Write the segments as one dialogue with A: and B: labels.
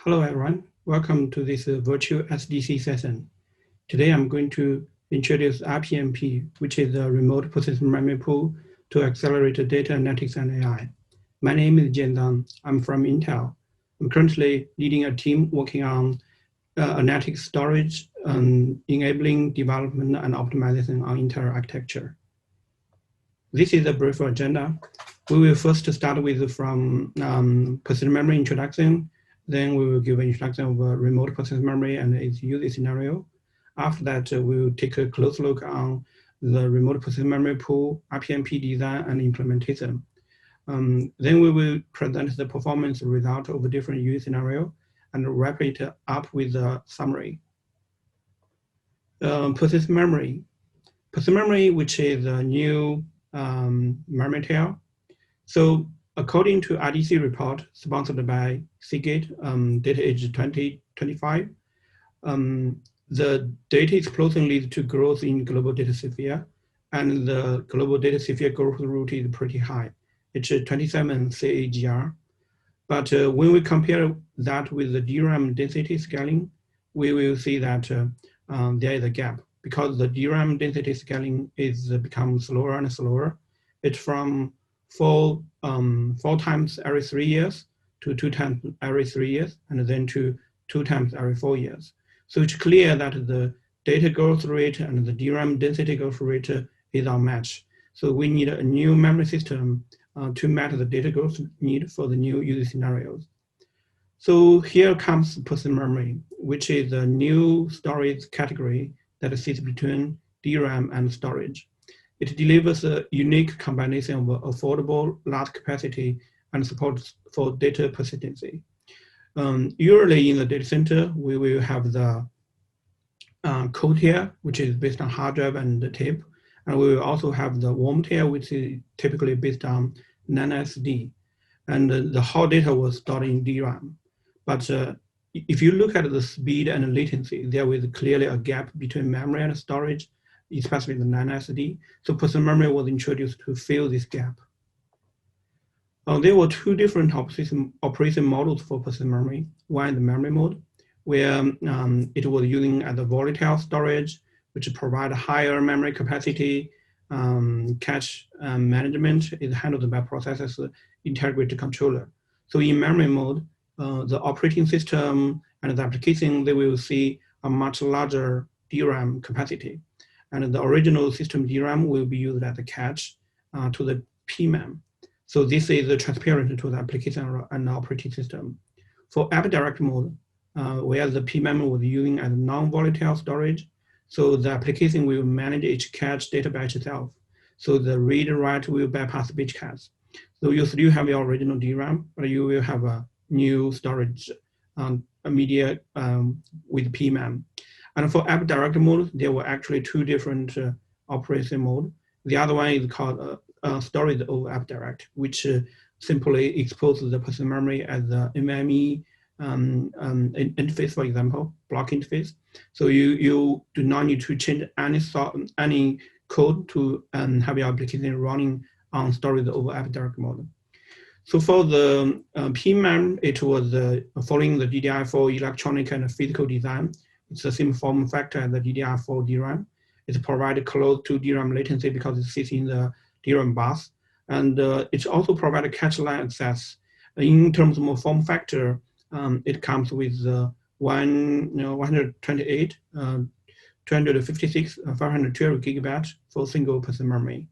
A: Hello everyone, welcome to this virtual SDC session. Today I'm going to introduce RPMP, which is a remote persistent memory pool to accelerate data analytics and AI. My name is Jian Zhang, I'm from Intel. I'm currently leading a team working on analytics storage, enabling development and optimization on Intel architecture. This is a brief agenda. We will first start with from persistent memory introduction. Then we will give an introduction of remote persistent memory and its use scenario. After that, we will take a close look on the remote persistent memory pool, RPMP design and implementation. Then we will present the performance result of different use scenario and wrap it up with a summary. Persistent memory. Persistent memory, which is a new memory tail. So according to RDC report sponsored by Seagate, data age 2025, the data explosion leads to growth in global data sphere, and the global data sphere growth rate is pretty high. It's 27 CAGR. But when we compare that with the DRAM density scaling, we will see that there is a gap because the DRAM density scaling is become slower and slower. It's from four times every 3 years to 2 times every 3 years, and then to 2 times every 4 years. So it's clear that the data growth rate and the DRAM density growth rate is unmatched. So we need a new memory system to match the data growth need for the new use scenarios. So here comes persistent memory, which is a new storage category that sits between DRAM and storage. It delivers a unique combination of affordable, large capacity, and support for data persistency. Usually in the data center, we will have the cold tier, which is based on hard drive and tape. And we will also have the warm tier, which is typically based on non-SD. And the hot data was stored in DRAM. But if you look at the speed and latency, there is clearly a gap between memory and storage, especially the non-SD. So persistent memory was introduced to fill this gap. There were two different operation models for persistent memory. One is the memory mode, where it was using as a volatile storage, which provide higher memory capacity. Cache management is handled by processors integrated controller. So in memory mode, the operating system and the application, they will see a much larger DRAM capacity. And the original system DRAM will be used as a cache to the PMEM. So this is transparent to the application and operating system. For app direct mode, where the PMEM was using as non-volatile storage, so the application will manage each cache data by itself. So the read-write will bypass each cache. So you still have your original DRAM, but you will have a new storage media with PMEM. And for app direct mode, there were actually two different operation mode. The other one is called storage over app direct, which simply exposes the persistent memory as the MME interface, for example, block interface. So you do not need to change any code to have your application running on storage over app direct mode. So for the PMEM, it was following the DDR4 electronic and physical design. It's the same form factor as the DDR4 DRAM. It provided close to DRAM latency because it sits in the DRAM bus. And it also provided cache line access. In terms of form factor, it comes with 128, 256, 512 gigabytes for single persistent memory.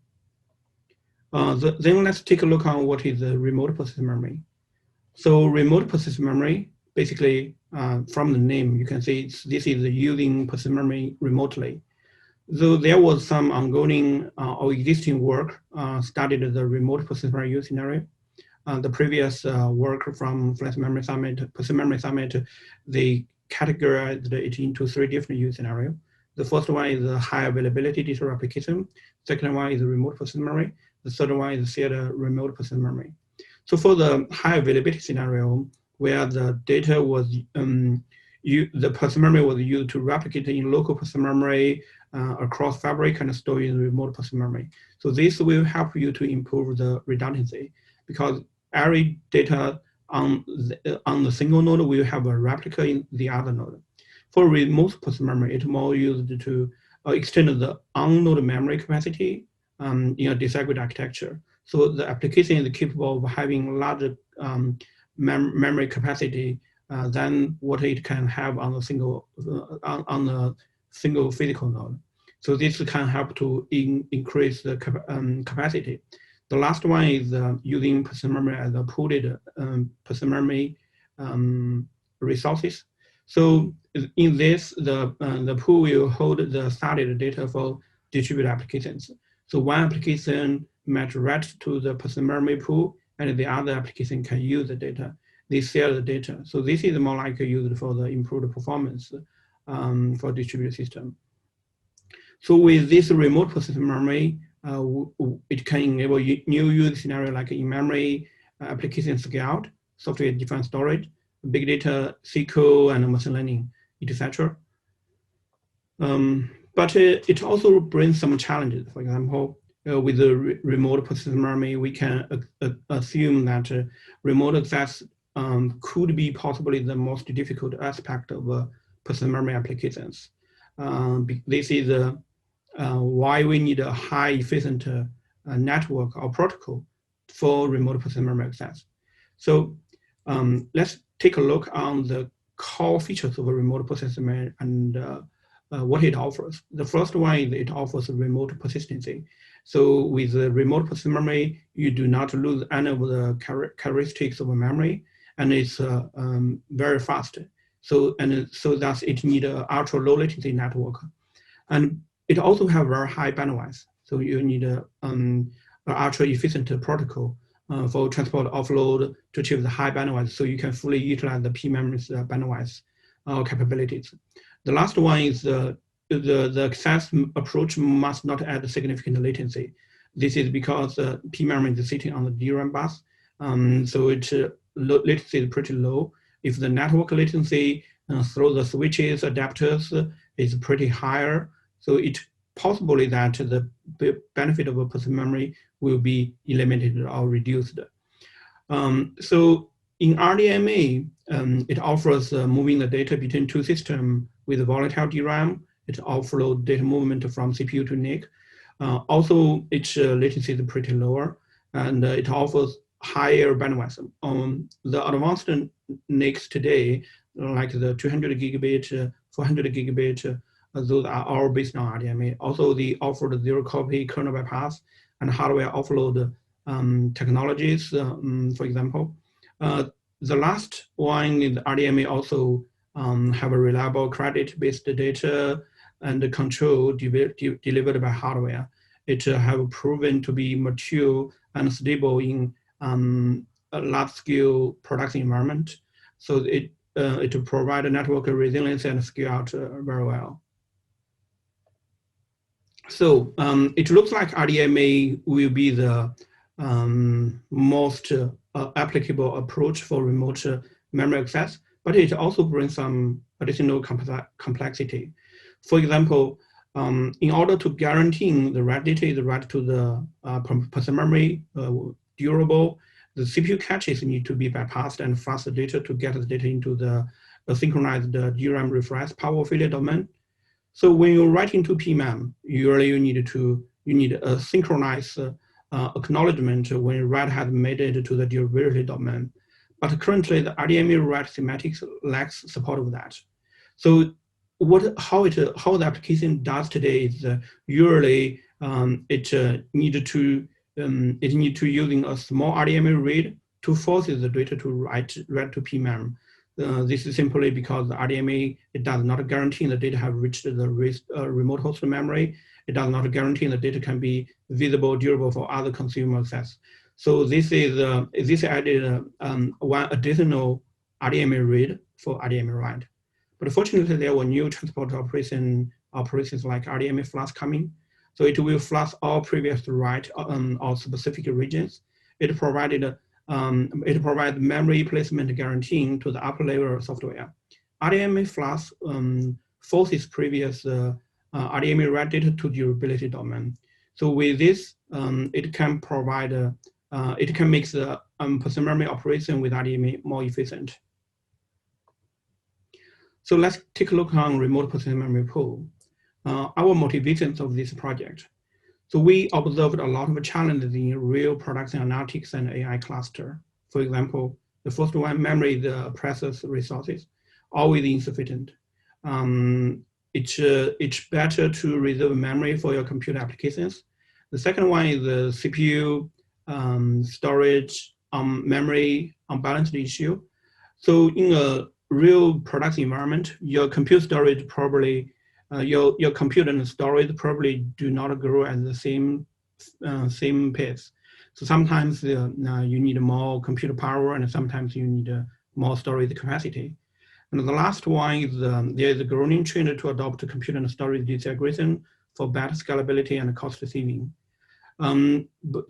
A: Then let's take a look on what is the remote persistent memory. So remote persistent memory, basically from the name, you can see this is using persistent memory remotely. Though there was some ongoing or existing work studied the remote persistent memory use scenario. The previous work from Flash Memory Summit, Persistent Memory Summit, they categorized it into 3 different use scenarios. The first one is a high availability data replication. Second one is remote persistent memory. The third one is shared remote persistent memory. So for the high availability scenario, where the data was, the persistent memory was used to replicate in local persistent memory across fabric and store in remote persistent memory. So this will help you to improve the redundancy because every data on the single node, we have a replica in the other node. For remote person memory, it's more used to extend the on-node memory capacity in a disaggregated architecture. So the application is capable of having larger memory capacity than what it can have on the single physical node. So this can help to increase the capacity. The last one is using person memory as a pooled person memory resources. So in this, the pool will hold the started data for distributed applications. So one application might write to the person memory pool, and the other application can use the data. They share the data. So this is more likely used for the improved performance for distributed system. So with this remote person memory, it can enable new use scenario like in-memory application scale-out, software-defined storage, big data, SQL, and machine learning, etc. But it also brings some challenges. For example, with the remote person memory, we can assume that remote access could be possibly the most difficult aspect of person memory applications. This is why we need a high efficient network or protocol for remote person memory access. So let's take a look on the core features of a remote person memory and what it offers. The first one is it offers remote persistency. So with the remote person memory, you do not lose any of the characteristics of a memory, and it's very fast. So thus it needs an ultra low latency network, and it also have very high bandwidth. So you need an ultra efficient protocol for transport offload to achieve the high bandwidth, so you can fully utilize the P-memory's bandwidth capabilities. The last one is the access approach must not add significant latency. This is because P-memory is sitting on the DRAM bus, so its latency is pretty low. If the network latency through the switches, adapters is pretty higher, so it possibly that the benefit of a person memory will be eliminated or reduced. So in RDMA, it offers moving the data between two systems with volatile DRAM. It offloads data movement from CPU to NIC. Also, its latency is pretty lower, and it offers higher bandwidth. The advanced NICs today, like the 200 gigabit, 400 gigabit, those are all based on RDMA. Also, they offer the zero copy kernel bypass and hardware offload technologies, for example. The last one is RDMA also have a reliable credit-based data and control delivered by hardware. It have proven to be mature and stable in a large-scale production environment. So it provides network resilience and scale out very well. So it looks like RDMA will be the most applicable approach for remote memory access, but it also brings some additional complexity. For example, in order to guarantee the write data is read to the person memory durable, the CPU caches need to be bypassed and fast the data to get the data into the synchronized DRAM refresh power failure domain. So when you're writing to PMEM, usually you need a synchronized acknowledgement when write has made it to the durability domain. But currently the RDMA write semantics lacks support of that. So how the application does today is usually it need to using a small RDMA read to force the data to write to PMEM. This is simply because the RDMA, it does not guarantee the data have reached the remote host memory. It does not guarantee the data can be visible, durable for other consumer access. So this added one additional RDMA read for RDMA write. But fortunately, there were new transport operations like RDMA flush coming. So it will flush all previous write or specific regions. It provides memory placement guaranteeing to the upper level software. RDMA flush forces previous RDMA write data to durability domain. So with this, it can provide it can make the persistent memory operation with RDMA more efficient. So let's take a look on remote persistent memory pool. Our motivations of this project. So we observed a lot of challenges in real production analytics and AI cluster. For example, the first one, memory, the process resources, always insufficient. It's better to reserve memory for your computer applications. The second one is the CPU, storage, memory unbalanced issue. So in a real production environment, your compute storage probably, your computer and storage probably do not grow at the same pace. So sometimes you need more computer power, and sometimes you need more storage capacity. And the last one is there is a growing trend to adopt computer and storage disaggregation for better scalability and cost saving. But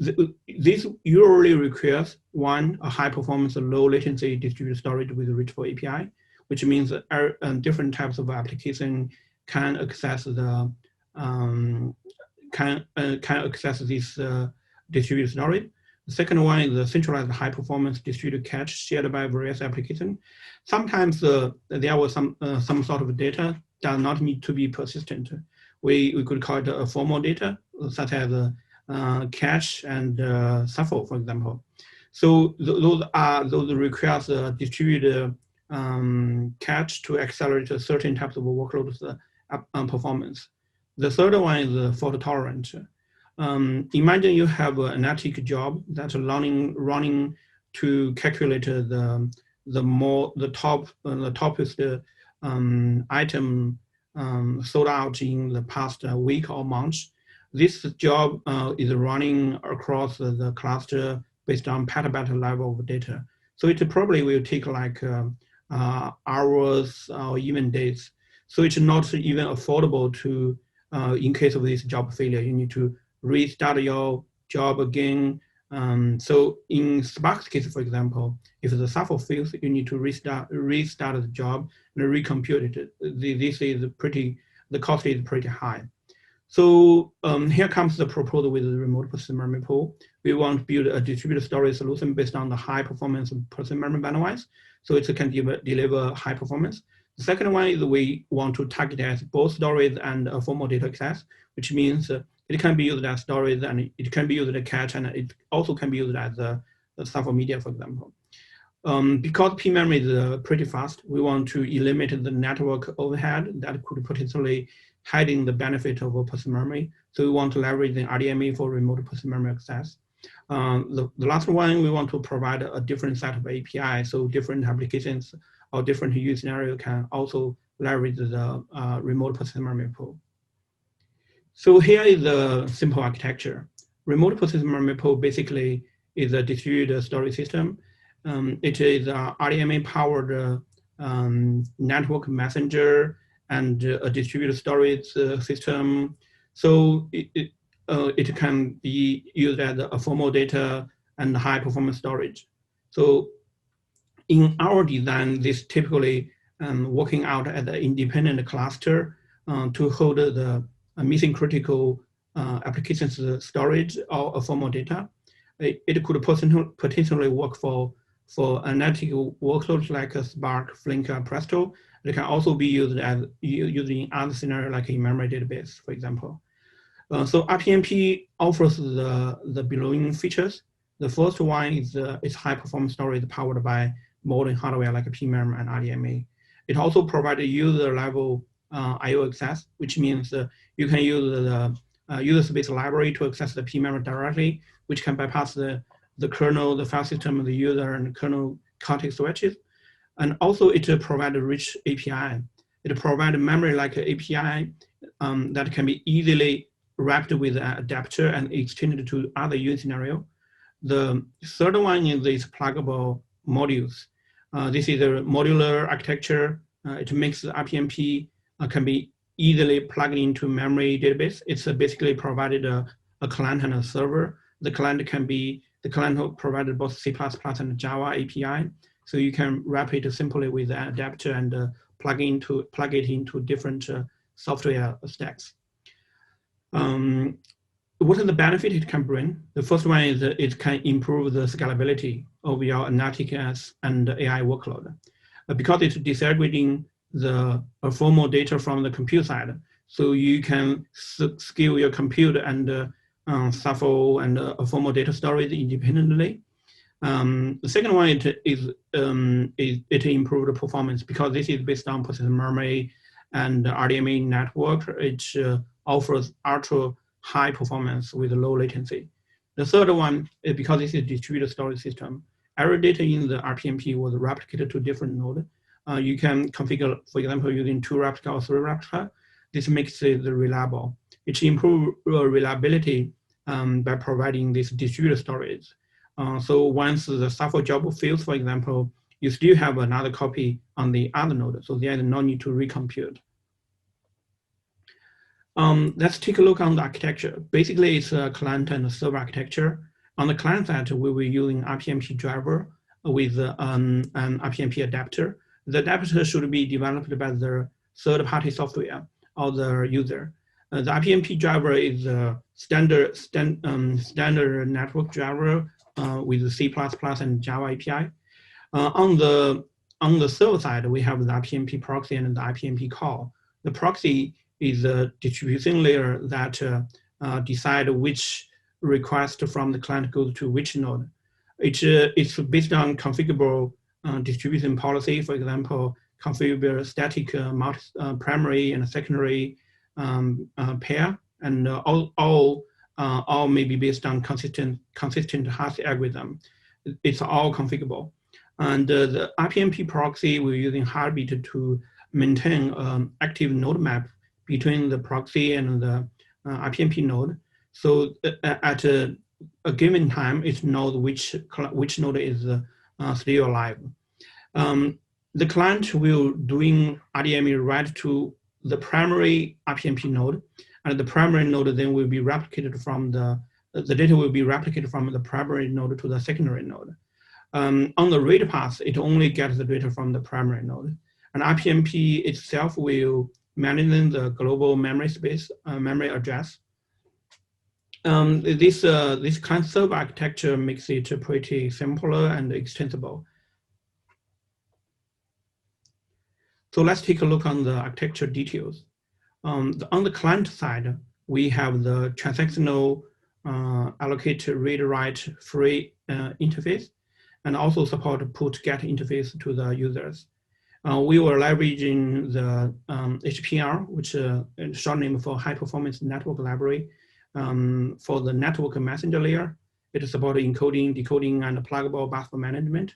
A: this usually requires one, a high performance, low latency distributed storage with reachable API, which means that different types of application can access the can access this distributed storage. The second one is the centralized high performance distributed cache shared by various applications. Sometimes there was some sort of data does not need to be persistent. We could call it a formal data, such as cache and shuffle, for example. So those requires distributed cache to accelerate certain types of workloads performance. The third one is fault tolerant. Imagine you have an analytic job that's running to calculate the toppest item sold out in the past week or month. This job is running across the cluster based on petabyte level of data. So it probably will take like hours or even days. So it's not even affordable to, in case of this job failure, you need to restart your job again. So in Spark's case, for example, if the shuffle fails, you need to restart the job and recompute it. This is the cost is pretty high. So here comes the proposal with the remote persistent memory pool. We want to build a distributed storage solution based on the high performance persistent memory bandwidth, so it can deliver high performance. The second one is we want to target as both storage and formal data access, which means it can be used as storage and it can be used as cache, and it also can be used as a shuffle media, for example. Because P-memory is pretty fast, we want to eliminate the network overhead that could potentially hiding the benefit of persistent memory. So we want to leverage the RDMA for remote persistent memory access. The last one, we want to provide a different set of API, so different applications or different use scenario can also leverage the remote persistent memory pool. So here is the simple architecture. Remote persistent memory pool basically is a distributed storage system. It is a RDMA powered network messenger and a distributed storage system. So it can be used as a formal data and high performance storage. So in our design, this typically working out as an independent cluster to hold the mission critical applications storage or a formal data. It could potentially work for analytical workloads like Spark, Flink, Presto. It can also be used as using other scenario like a memory database, for example. So RPMP offers the below features. The first one is high performance storage powered by modern hardware like P-memory and RDMA. It also provides user level I/O access, which means you can use the user space library to access the P-memory directly, which can bypass the kernel, the file system, the user, and the kernel context switches. And also it provides a rich API. It provides memory like API that can be easily wrapped with an adapter and extended to other use scenario. The third one is these pluggable modules. This is a modular architecture. It makes the RPMP can be easily plugged into memory database. It's basically provided a client and a server. The client provided both C++ and Java API. So you can wrap it simply with an adapter and plug it into different software stacks. what is the benefit it can bring? The first one is it can improve the scalability of your analytics and AI workload. Because it's disaggregating the formal data from the compute side, so you can scale your compute and SAFO and formal data storage independently. The second one is it improves the performance because this is based on persistent memory and RDMA network. It offers ultra high performance with low latency. The third one is because this is a distributed storage system. Every data in the RPMP was replicated to different nodes. You can configure, for example, using 2 replica or 3 replica. This makes it reliable. It improves reliability by providing this distributed storage. So once the SAFO job fails, for example, you still have another copy on the other node, so there is no need to recompute. Let's take a look on the architecture. Basically, it's a client and a server architecture. On the client side, we were using RPMP driver with an RPMP adapter. The adapter should be developed by the third-party software or the user. The RPMP driver is a standard network driver with C++ and Java API. On the server side, we have the RPMP Proxy and the RPMP call. The proxy is a distribution layer that decide which request from the client goes to which node. It's based on configurable distribution policy. For example, configure static primary and secondary pair, and all may be based on consistent hash algorithm. It's all configurable. And the RPMP proxy, we're using Heartbeat to maintain active node map between the proxy and the RPMP node. So at a given time, it knows which node is still alive. The client will doing RDMA write to the primary RPMP node, and the primary node then will be replicated from the data will be replicated from the primary node to the secondary node. On the read path, it only gets the data from the primary node. And RPMP itself will manage the global memory space, memory address. This client server architecture makes it pretty simpler and extensible. So let's take a look on the architecture details. On the client side, we have the transactional allocate read-write free interface, and also support put-get interface to the users. We were leveraging the HPR, which is short name for High Performance Network Library, for the network messenger layer. It supports encoding, decoding, and pluggable buffer management.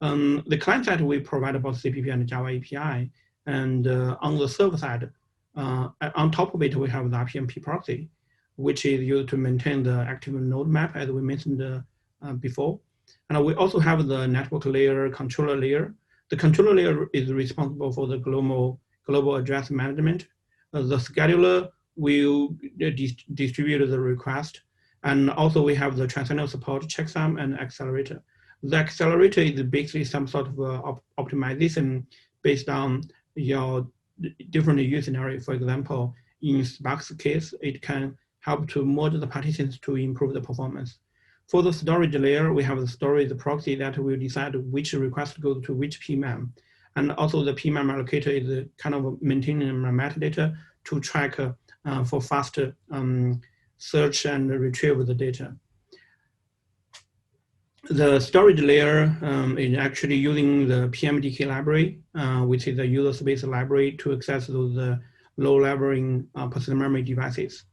A: The client side, we provide both CPP and Java API. And on the server side, on top of it, we have the RPMP Proxy, which is used to maintain the active node map, as we mentioned before. And we also have the network layer, controller layer. The controller layer is responsible for the global address management. The scheduler will distribute the request. And also we have the transactional support, checksum, and accelerator. The accelerator is basically some sort of optimization based on your different use scenario. For example, in Spark's case, it can help to merge the partitions to improve the performance. For the storage layer, we have the storage proxy that will decide which request goes to which PMEM. And also the PMEM allocator is kind of maintaining metadata to track for faster search and retrieve the data. The storage layer is actually using the PMDK library, which is a user space library to access those low-level persistent memory devices.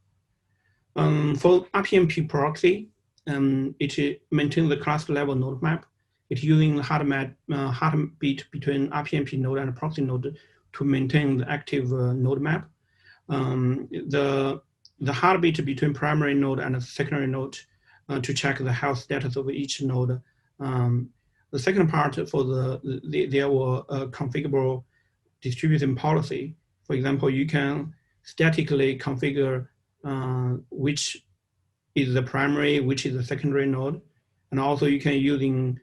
A: For RPMP proxy, it maintains the cluster level node map. It's using the heartbeat between RPMP node and proxy node to maintain the active node map. The heartbeat between primary node and secondary node to check the health status of each node. The second part for there were configurable distribution policy. For example, you can statically configure which is the primary, which is the secondary node. And also you can using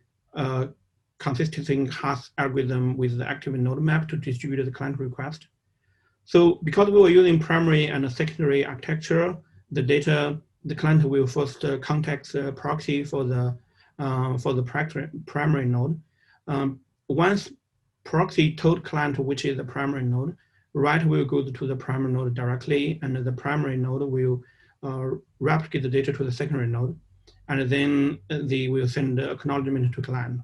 A: consistency hash algorithm with the active node map to distribute the client request. So because we were using primary and secondary architecture, the data the client will first contact the proxy for the primary node. Once proxy told client which is the primary node, write will go to the primary node directly, and the primary node will replicate the data to the secondary node, and then they will send the acknowledgement to client.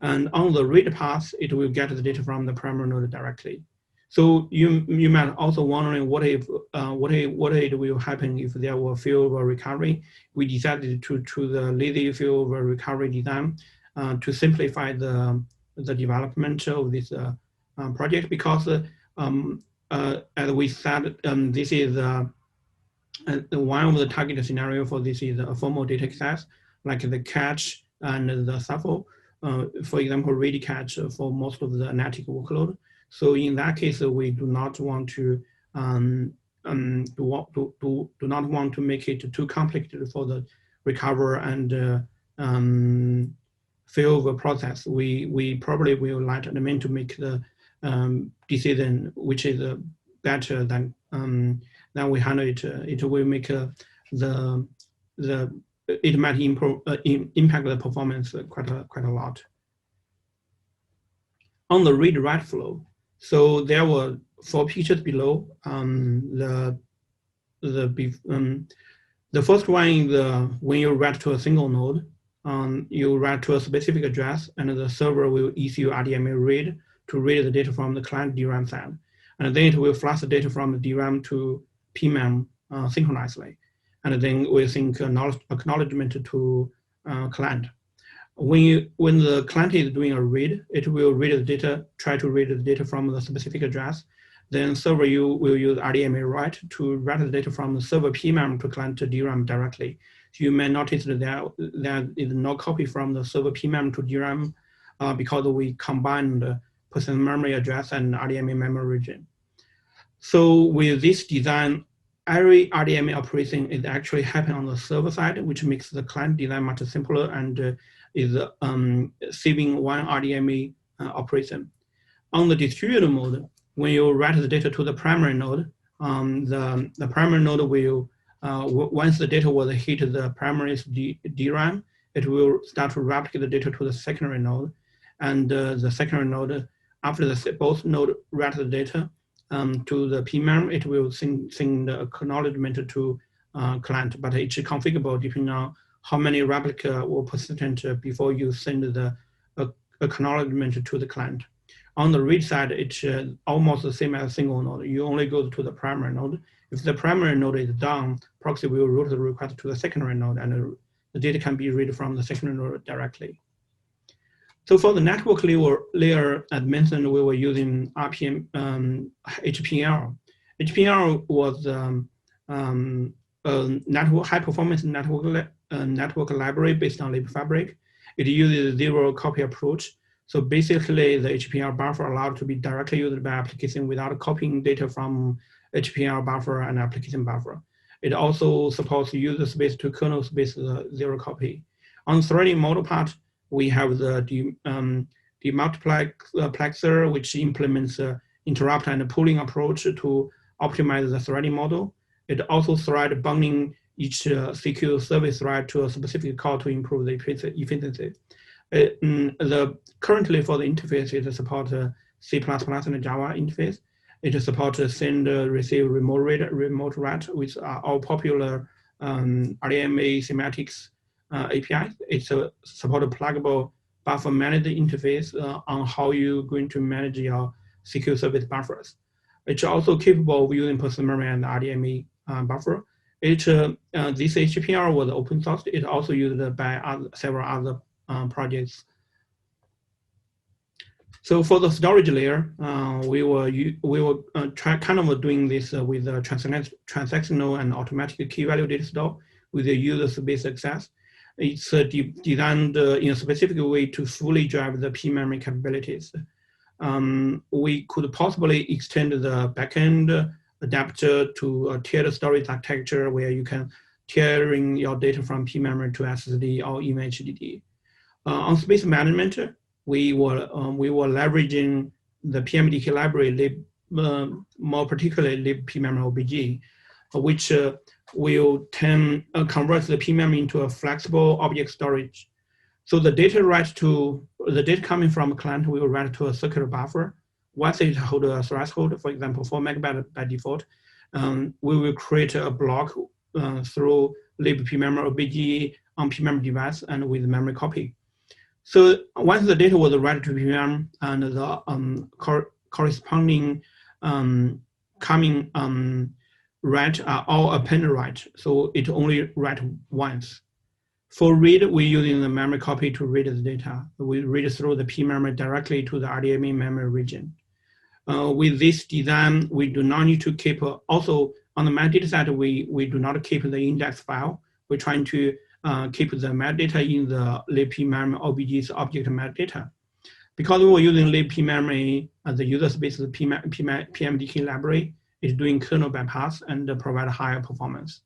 A: And on the read path, it will get the data from the primary node directly. So you might also wondering what it will happen if there were failover recovery. We decided to choose the lazy failover recovery design to simplify the development of this project, because as we said, this is one of the target scenario for this is a formal data access, like the cache and the shuffle. For example, read cache for most of the analytic workload. So in that case, we do not want to do not want to make it too complicated for the recover and failover process. We probably will let admin to make the decision which is better than we handle it. It will make it might impact the performance quite a lot. On the read-write flow, so there were 4 pictures below. The first one is when you write to a single node, you write to a specific address, and the server will issue RDMA read to read the data from the client DRAM side, and then it will flush the data from the DRAM to PMEM synchronously, and then we send acknowledgement to client. When the client is doing a read, it will read the data, try to read the data from the specific address. Then server will use RDMA write to write the data from the server PMEM to client to DRAM directly. So you may notice that there is no copy from the server PMEM to DRAM because we combined the persistent memory address and RDMA memory region. So with this design, every RDMA operation is actually happening on the server side, which makes the client design much simpler and is saving one RDMA operation. On the distributed mode, when you write the data to the primary node, the primary node will, once the data was hit the primary DRAM, it will start to replicate the data to the secondary node. And the secondary node, after both nodes write the data to the PMEM, it will send the acknowledgement to client, but it's configurable depending on how many replica or persistent before you send the acknowledgement to the client. On the read side, it's almost the same as a single node. You only go to the primary node. If the primary node is down, proxy will route the request to the secondary node, and the data can be read from the secondary node directly. So for the network layer, as mentioned, we were using HPL. HPL was a high-performance network library based on libfabric. It uses zero copy approach. So basically, the HPL buffer allowed to be directly used by application without copying data from HPL buffer and application buffer. It also supports user space to kernel space zero copy. On threading model part, we have the demultiplexer, which implements interrupt and pooling approach to optimize the threading model. It also thread bounding each CQ service thread to a specific call to improve the efficiency. Currently for the interface, it supports C++ and Java interface. It supports send, receive, remote write, which are all popular RDMA semantics APIs. It supports pluggable buffer managed interface on how you're going to manage your CQ service buffers. It's also capable of using persistent memory and RDMA buffer. This HPR was open source. It's also used by several other projects. So for the storage layer, we were kind of doing this with a transactional and automatic key value data store with the user space access. It's designed in a specific way to fully drive the P-memory capabilities. We could possibly extend the backend adapter to a tiered storage architecture where you can tiering your data from P-memory to SSD or even HDD. On space management, we were leveraging the PMDK library, more particularly libpmemory OBG. which will convert the PMEM into a flexible object storage. So the data coming from a client will write to a circular buffer. Once it holds a threshold, for example, 4 MB by default, we will create a block through libpmemory OBG on PMEM device and with memory copy. So once the data was read to PMEM and the corresponding coming write are all append write, so it only write once. For read, we're using the memory copy to read the data. We read through the PMemory directly to the RDMA memory region. With this design, we do not need to keep, also on the metadata side, we do not keep the index file. We're trying to keep the metadata in the libpmemory OBG's object metadata. Because we're using libpmemory as the user space, the PMDK library is doing kernel bypass and provide higher performance.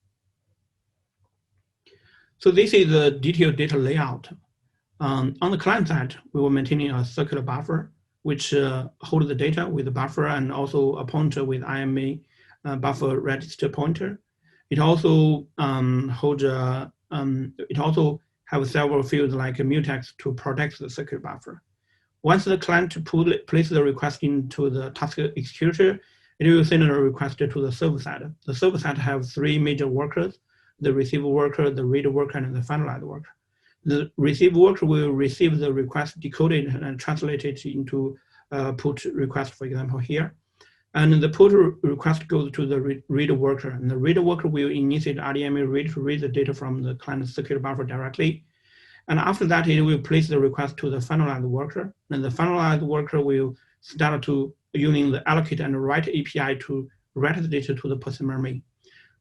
A: So this is the detailed data layout. On the client side, we were maintaining a circular buffer, which holds the data with a buffer and also a pointer with IMA buffer register pointer. It also it also has several fields like mutex to protect the circular buffer. Once the client places the request into the task executor, it will send a request to the server side. The server side has 3 major workers: the receive worker, the read worker, and the finalize worker. The receive worker will receive the request, decode it, and translate it into put request, for example, here. And the put request goes to the read worker, and the read worker will initiate RDMA read to read the data from the client circuit buffer directly. And after that, it will place the request to the finalized worker, and the finalized worker will start to using the allocate and write API to write the data to the person memory.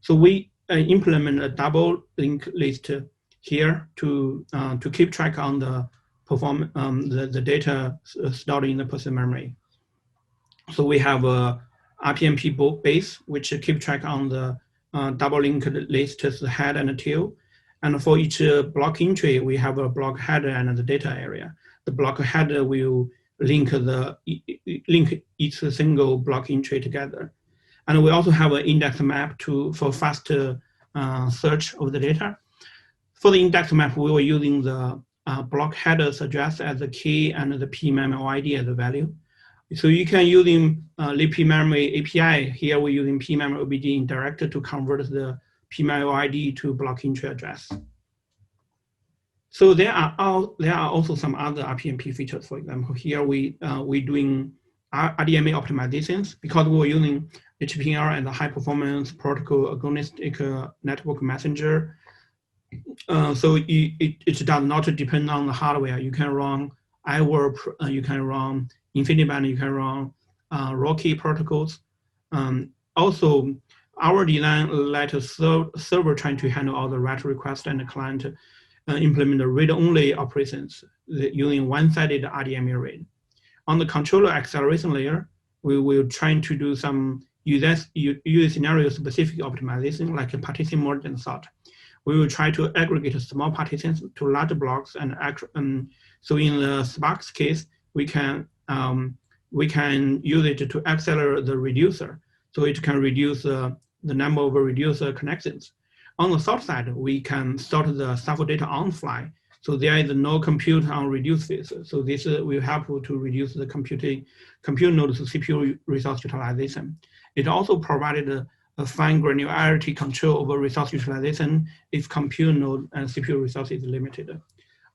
A: So we implement a double link list here to keep track on the the data stored in the person memory. So we have a RPMP base, which keep track on the double linked list as the head and the tail. And for each block entry, we have a block header and the data area. The block header will link each single block entry together. And we also have an index map for faster search of the data. For the index map, we were using the block headers address as the key and the PMemory ID as the value. So you can using libpmemory API. Here we're using PMemory OBG in direct to convert the PMemory ID to block entry address. So there are also some other RPMP features. For example, here we're doing RDMA optimizations because we were using HPR and the high performance protocol agnostic network messenger. So it does not depend on the hardware. You can run iWarp, you can run InfiniBand, you can run Rocky protocols. Also, our design let a server trying to handle all the write requests and the client implement the read-only operations using one-sided RDMA read. On the controller acceleration layer, we will try to do some user scenario-specific optimization like a partition merge and sort. We will try to aggregate small partitions to large blocks, and so in the Sparks case, we can use it to accelerate the reducer, so it can reduce the number of reducer connections. On the sort side, we can sort the suffer data on the fly, so there is no compute on reduce phase. So this will help to reduce the compute nodes CPU resource utilization. It also provided a fine granularity control over resource utilization if compute node and CPU resource is limited.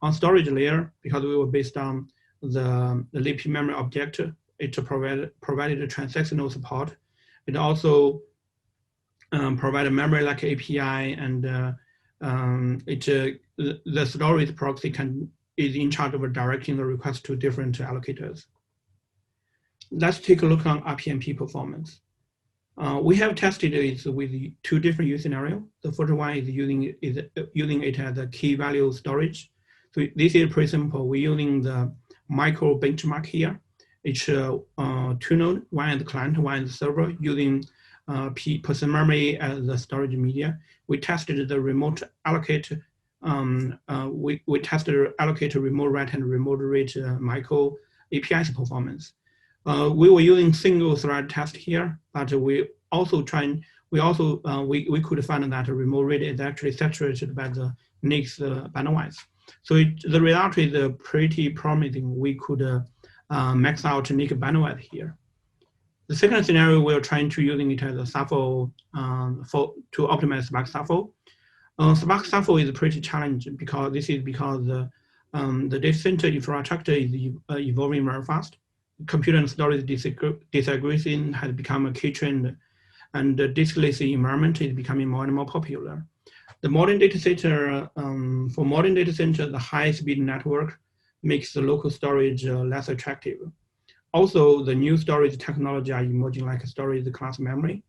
A: On storage layer, because we were based on the libpmemory object, it provided transactional support. It also provided memory-like API, and the storage proxy is in charge of directing the request to different allocators. Let's take a look on RPMP performance. We have tested it with 2 different use scenarios. The first one is using it as a key value storage. So this is pretty simple. We're using the micro benchmark here. It's 2 nodes, one is the client, one is the server, using person memory as the storage media. We tested the remote allocate. We tested allocate remote write and remote read micro API's performance. We were using single thread test here, but we also we also we could find that remote read is actually saturated by the NIC's bandwidth. So the result is pretty promising. We could max out NIC bandwidth here. The second scenario, we're trying to using it as a SAFO to optimize Spark SAFO. Spark SAFO is pretty challenging because the data center infrastructure is evolving very fast. Computer and storage disaggregation has become a key trend, and the diskless environment is becoming more and more popular. The modern data center, for modern data center, the high-speed network makes the local storage less attractive. Also, the new storage technology are emerging, like storage class memory.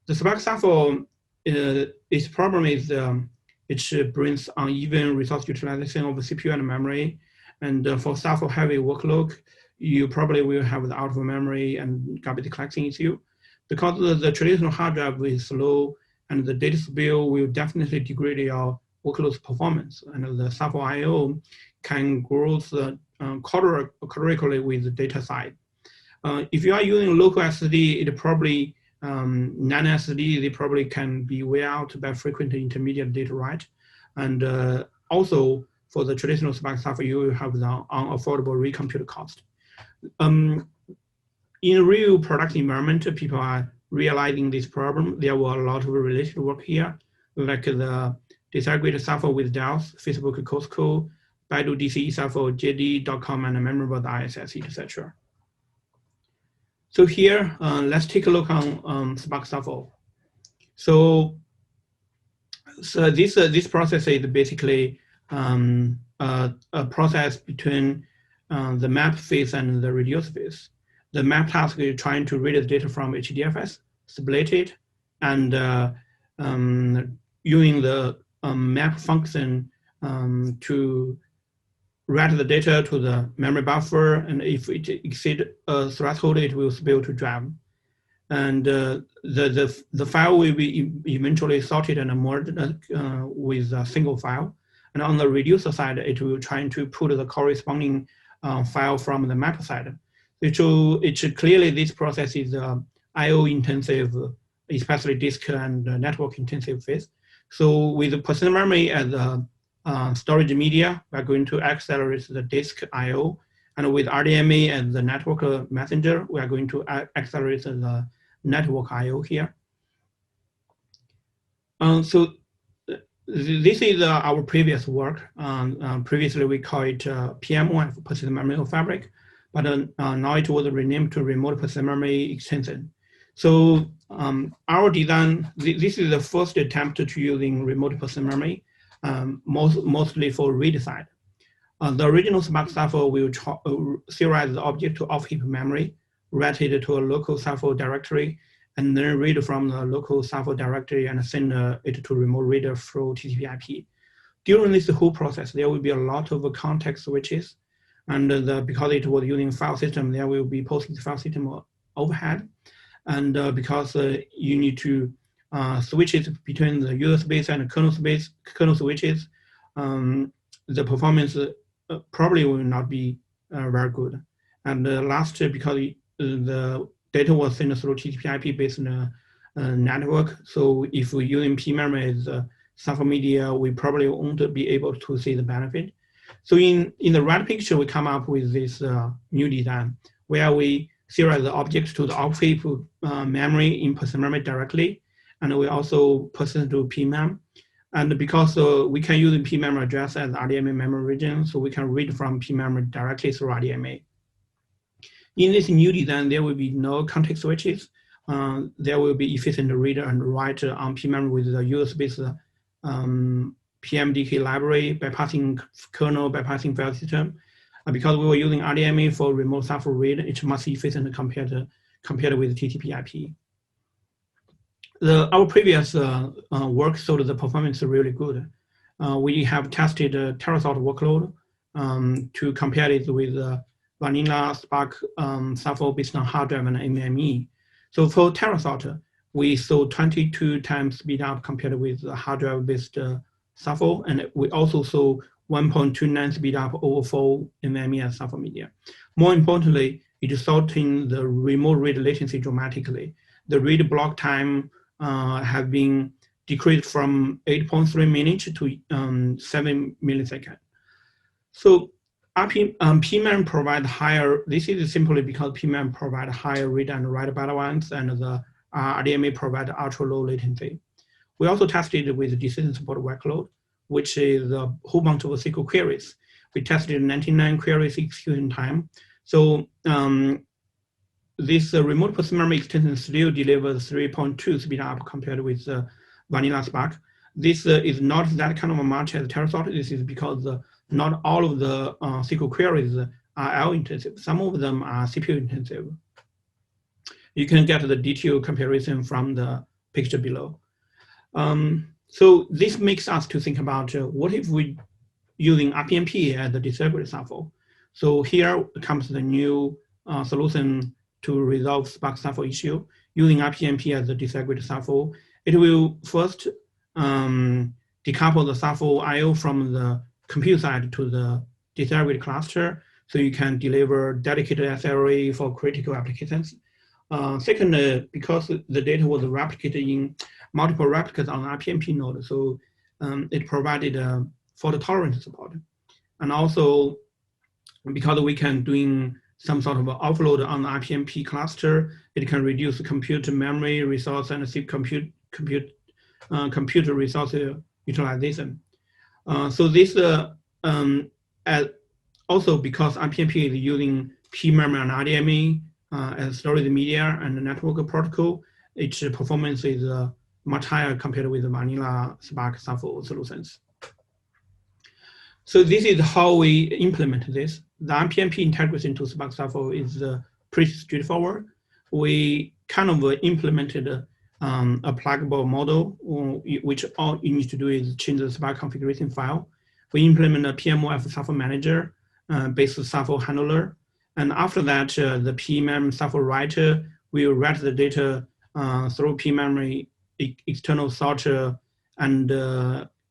A: The Spark SAFO, its problem is it brings uneven resource utilization of the CPU and memory. And for SAFO heavy workload, you probably will have the out of memory and garbage collection issue. Because the traditional hard drive is slow and the data spill will definitely degrade your workload's performance. And the SAFO I/O can grow correctly with the data side. If you are using local SD, it probably non-SD, they probably can be way out by frequent intermediate data write. And also for the traditional Spark SAFO, you will have the unaffordable recompute cost. In real production environment, people are realizing this problem. There were a lot of related work here, like the disaggregated SAFO with DELS, Facebook Costco, Baidu DCE SAFO, JD.com, and memorable.iss, etc. So here, let's take a look on Spark SAFO. So this process is basically a process between the map phase and the reduce phase. The map task is trying to read the data from HDFS, split it, and using the map function to write the data to the memory buffer, and if it exceeds a threshold, it will spill to DRAM. And the file will be eventually sorted and merged with a single file. And on the reducer side, it will try to put the corresponding file from the map side. So clearly this process is I/O intensive, especially disk and network intensive phase. So with the persistent memory as a storage media, we're going to accelerate the disk I/O, and with RDMA as the network messenger, we are going to accelerate the network I/O here. So this is our previous work. Previously, we call it PM1 persistent memory fabric, but now it was renamed to remote persistent memory extension. So our design, this is the first attempt to using remote persistent memory, mostly for read side. The original Spark SAFO will serialize the object to off-heap memory, write it to a local SAFO directory, and then read from the local SAFO directory and send it to remote reader through TCP/IP. During this whole process, there will be a lot of context switches, and because it was using file system, there will be post file system overhead, and because you need to switch it between the user space and kernel switches, the performance probably will not be very good. And last, because the data was sent through TCP/IP based network, so if we're using pmemory as SAFO media, we probably won't be able to see the benefit. So in the right picture, we come up with this new design where we serialize the objects to the off-heap memory in persistent memory directly, and we also persist to pmem. And because we can use the pmemory address as RDMA memory region, so we can read from pmemory directly through RDMA. In this new design, there will be no context switches. There will be efficient read and write on pmemory with the user space PMDK library, bypassing kernel, bypassing file system. Because we were using RDMA for remote SAFO read, it's much efficient compared with TCP/IP. Our previous work showed the performance is really good. We have tested Terasort workload to compare it with vanilla Spark SAFO based on hard drive and NVMe. So for Terasort, we saw 22 times speed up compared with hard drive based SAFO, and we also saw 1.29 speed up over 4 NVMe and SAFO media. More importantly, it shortened the remote read latency dramatically. The read block time have been decreased from 8.3 minutes to 7 milliseconds. So PMEM provide higher, this is simply because PMEM provide higher read and write bandwidth, and the RDMA provide ultra low latency. We also tested with decision support workload, which is a whole bunch of SQL queries. We tested 99 queries execution time. So this remote person memory extension still delivers 3.2 speed up compared with vanilla Spark. This is not that kind of a much as Terra thought. This is because not all of the SQL queries are L intensive. Some of them are CPU intensive. You can get the detailed comparison from the picture below. So this makes us to think about what if we using RPMP as the disaggregated shuffle. So here comes the new solution to resolve Spark shuffle issue. Using RPMP as the disaggregated shuffle, it will first decouple the shuffle I/O from the compute side to the disaggregated cluster, so you can deliver dedicated SLA for critical applications. Second, because the data was replicated in multiple replicas on the RPMP node, so it provided fault tolerance support. And also, because we can doing some sort of offload on the RPMP cluster, it can reduce computer memory resource and computer resource utilization. So this also because RPMP is using PMEM and RDMA as storage media and network protocol, its performance is much higher compared with the vanilla Spark shuffle solutions. So this is how we implement this. The RPMP integration to Spark shuffle is pretty straightforward. We kind of implemented a pluggable model, which all you need to do is change the Spark configuration file. We implement a PMOF shuffle manager based shuffle handler. And after that, the PMEM shuffle writer will write the data through PMemory external sorter, and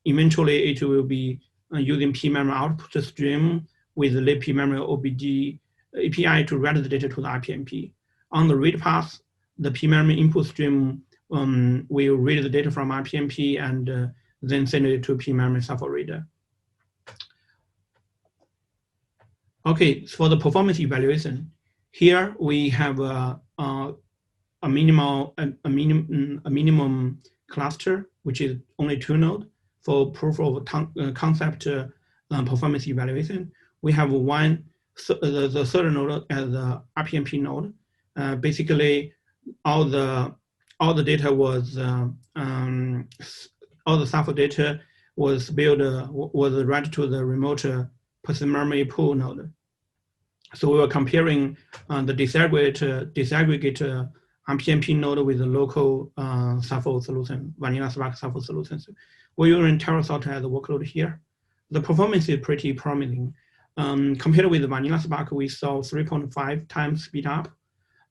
A: eventually it will be using PMemory output stream with the PMemory OBD API to write the data to the RPMP. On the read path, the PMemory input stream will read the data from RPMP and then send it to PMemory shuffle reader. Okay, for the performance evaluation, here we have a minimum cluster, which is only 2 nodes for proof of concept performance evaluation. We have the third node as the RPMP node. Basically, all the data was all the shuffle data was read to the remote person memory pool node. So we were comparing the disaggregated RPMP node with the local shuffle solution, vanilla Spark shuffle solutions. We're using TerraSort as a workload here. The performance is pretty promising. Compared with the vanilla Spark, we saw 3.5 times speed up.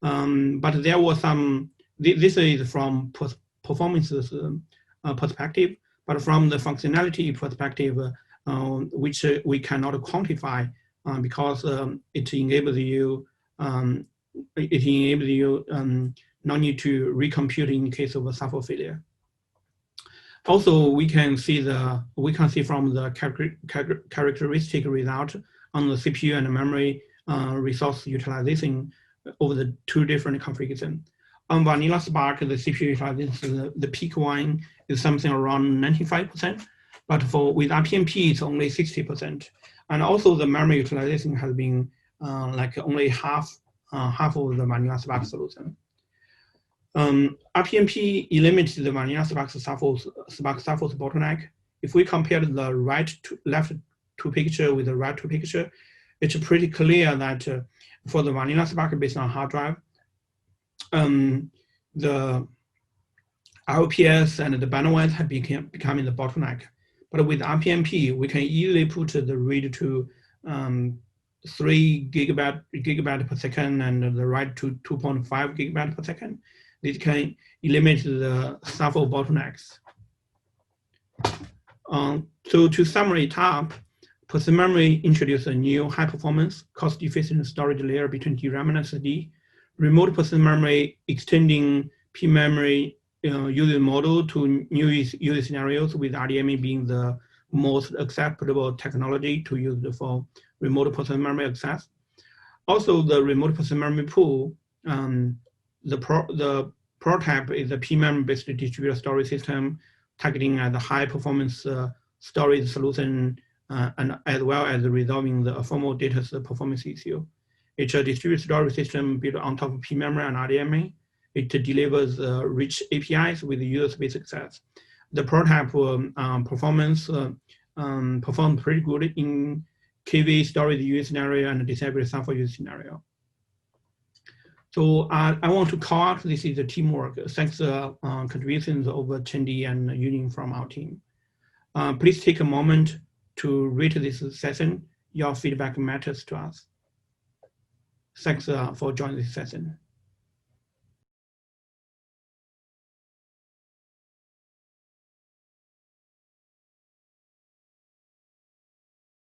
A: But there was some, this is from performance perspective, but from the functionality perspective, which we cannot quantify because it enables you no need to recompute in case of a shuffle failure. Also, we can see from the characteristic result on the CPU and memory resource utilization over the 2 different configurations. On vanilla Spark, the CPU utilization, the peak one is something around 95%, but with RPMP, it's only 60%. And also the memory utilization has been like only half of the vanilla Spark solution. RPMP eliminated the vanilla Spark shuffle's bottleneck. If we compare the left two picture with the right two picture, it's pretty clear that for the vanilla Spark based on hard drive, the RPS and the bandwidth have becoming the bottleneck. But with RPMP, we can easily put the read to 3 gigabyte per second and the write to 2.5 gigabyte per second. This can eliminate the shuffle bottlenecks. So to summary it up, person memory introduced a new high-performance, cost-efficient storage layer between DRAM and SSD. Remote person memory extending PMemory using model to new user scenarios, with RDMA being the most acceptable technology to use for remote personal memory access. Also, the remote personal memory pool, the prototype is a PMEM-based distributed storage system targeting at the high performance storage solution, and as well as resolving the formal data performance issue. It's a distributed storage system built on top of PMemory and RDMA. It delivers rich APIs with user space access. The prototype performance performed pretty good in KV storage use scenario and disaggregated sample use scenario. So I want to call out this is a teamwork. Thanks to contributions of Chendi and Yuning from our team. Please take a moment to rate this session. Your feedback matters to us. Thanks for joining this session.